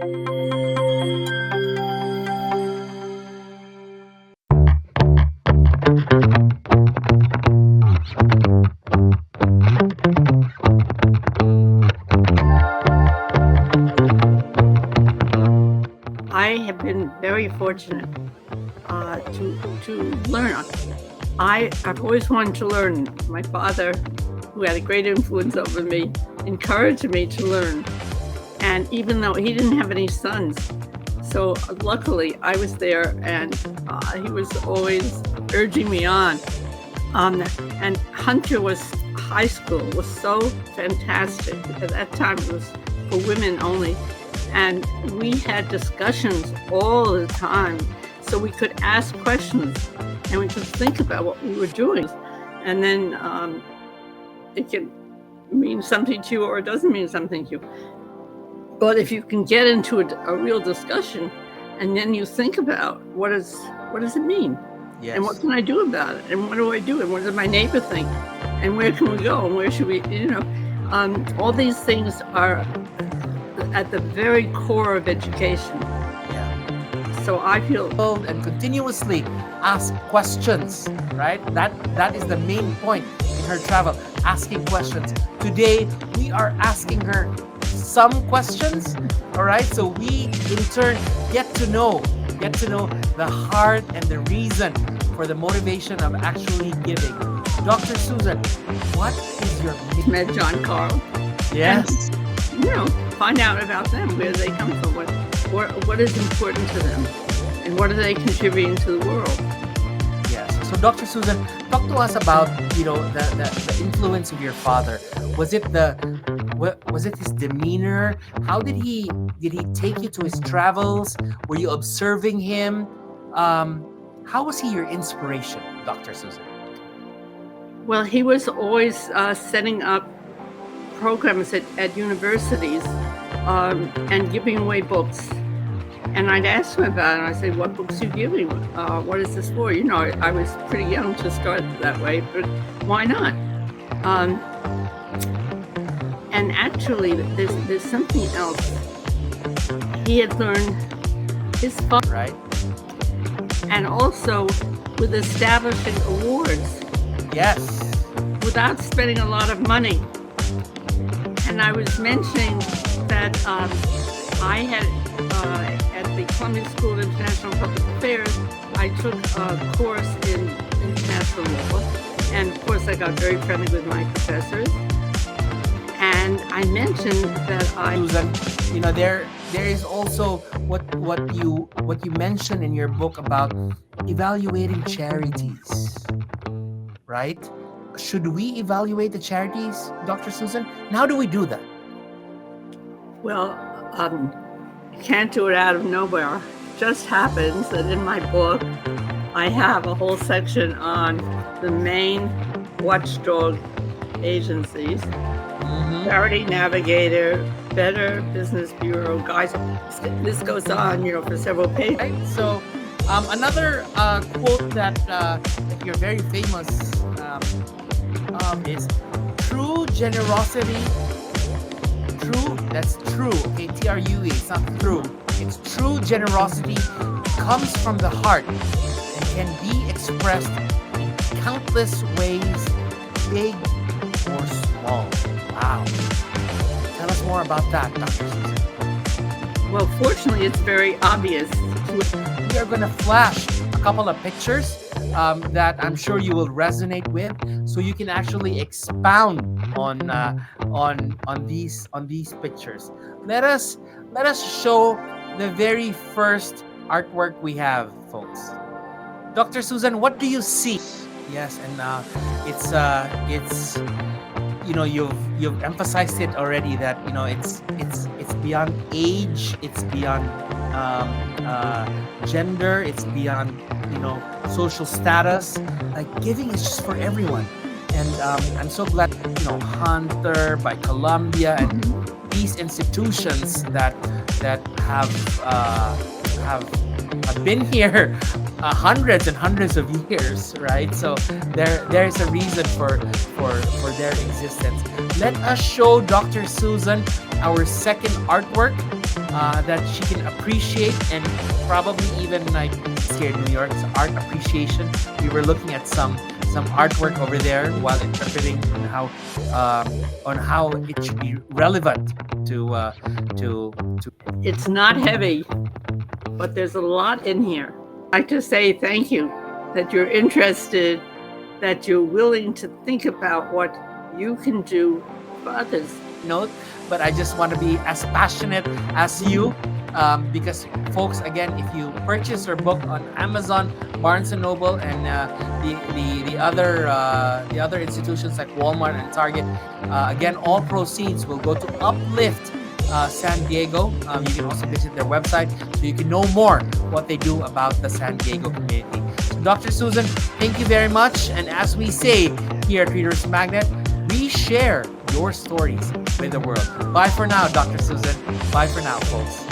I have been very fortunate to learn. I've always wanted to learn. My father, who had a great influence over me, encouraged me to learn. And even though he didn't have any sons, so luckily I was there, and he was always urging me on. And Hunter high school was so fantastic. At that time it was for women only. And we had discussions all the time, so we could ask questions and we could think about what we were doing. And then it can mean something to you or it doesn't mean something to you. But if you can get into a real discussion and then you think about what does it mean? Yes. And what can I do about it? And what do I do? And what does my neighbor think? And where can we go? And where should we, all these things are at the very core of education. Yeah. So I feel And continuously ask questions, right? That is the main point in her travel, asking questions. Today we are asking her some questions, all right? So we in turn get to know the heart and the reason for the motivation of actually giving. Dr. Susan, what is your met John Carl. Yes. And, find out about them, where they come from, what is important to them, and what are they contributing to the world. Yes. So Dr. Susan, talk to us about the influence of your father. Was it his demeanor? How did he take you to his travels? Were you observing him? How was he your inspiration, Dr. Susan? Well, he was always setting up programs at universities and giving away books. And I'd ask him about it, and I'd say, what books are you giving? What is this for? I was pretty young to start that way, but why not? And actually, there's something else. He had learned his father, right? And also with establishing awards. Yes. Without spending a lot of money. And I was mentioning that I had, at the Columbia School of International Public Affairs, I took a course in international law. And of course, I got very friendly with my professors. And I mentioned that Susan, there is also what you mentioned in your book about evaluating charities, right? Should we evaluate the charities, Dr. Susan? And how do we do that? Well, you can't do it out of nowhere. Just happens that in my book, I have a whole section on the main watchdog agencies. Charity Navigator, Better Business Bureau, guys. This goes on, for several pages. Right? So, another quote that you're very famous is true generosity. True, that's true. Okay, TRUE. It's not true. It's true generosity comes from the heart and can be expressed in countless ways, big or small. Wow. Tell us more about that, Dr. Susan. Well, fortunately, it's very obvious. We are going to flash a couple of pictures that I'm sure you will resonate with, so you can actually expound on these pictures. Let us show the very first artwork we have, folks. Dr. Susan, what do you see? Yes, and it's you've emphasized it already that it's beyond age, it's beyond gender, it's beyond social status. Like, giving is just for everyone, and I'm so glad Hunter, by Columbia, and these institutions that have have been here hundreds and hundreds of years, right? So there's a reason for their existence. Let us show Dr. Susan our second artwork that she can appreciate, and probably even like here in New York, it's art appreciation. We were looking at some artwork over there while interpreting on how it should be relevant to It's not heavy, but there's a lot in here. I'd like to say thank you that you're interested, that you're willing to think about what you can do for others. note, but I just want to be as passionate as you, because folks, again, if you purchase your book on Amazon, Barnes and Noble, and the other institutions like Walmart and Target, again, all proceeds will go to Uplift San Diego. You can also visit their website so you can know more what they do about the San Diego community. So Dr. Susan, thank you very much. And as we say here at Readers Magnet, we share your stories with the world. Bye for now, Dr. Susan. Bye for now, folks.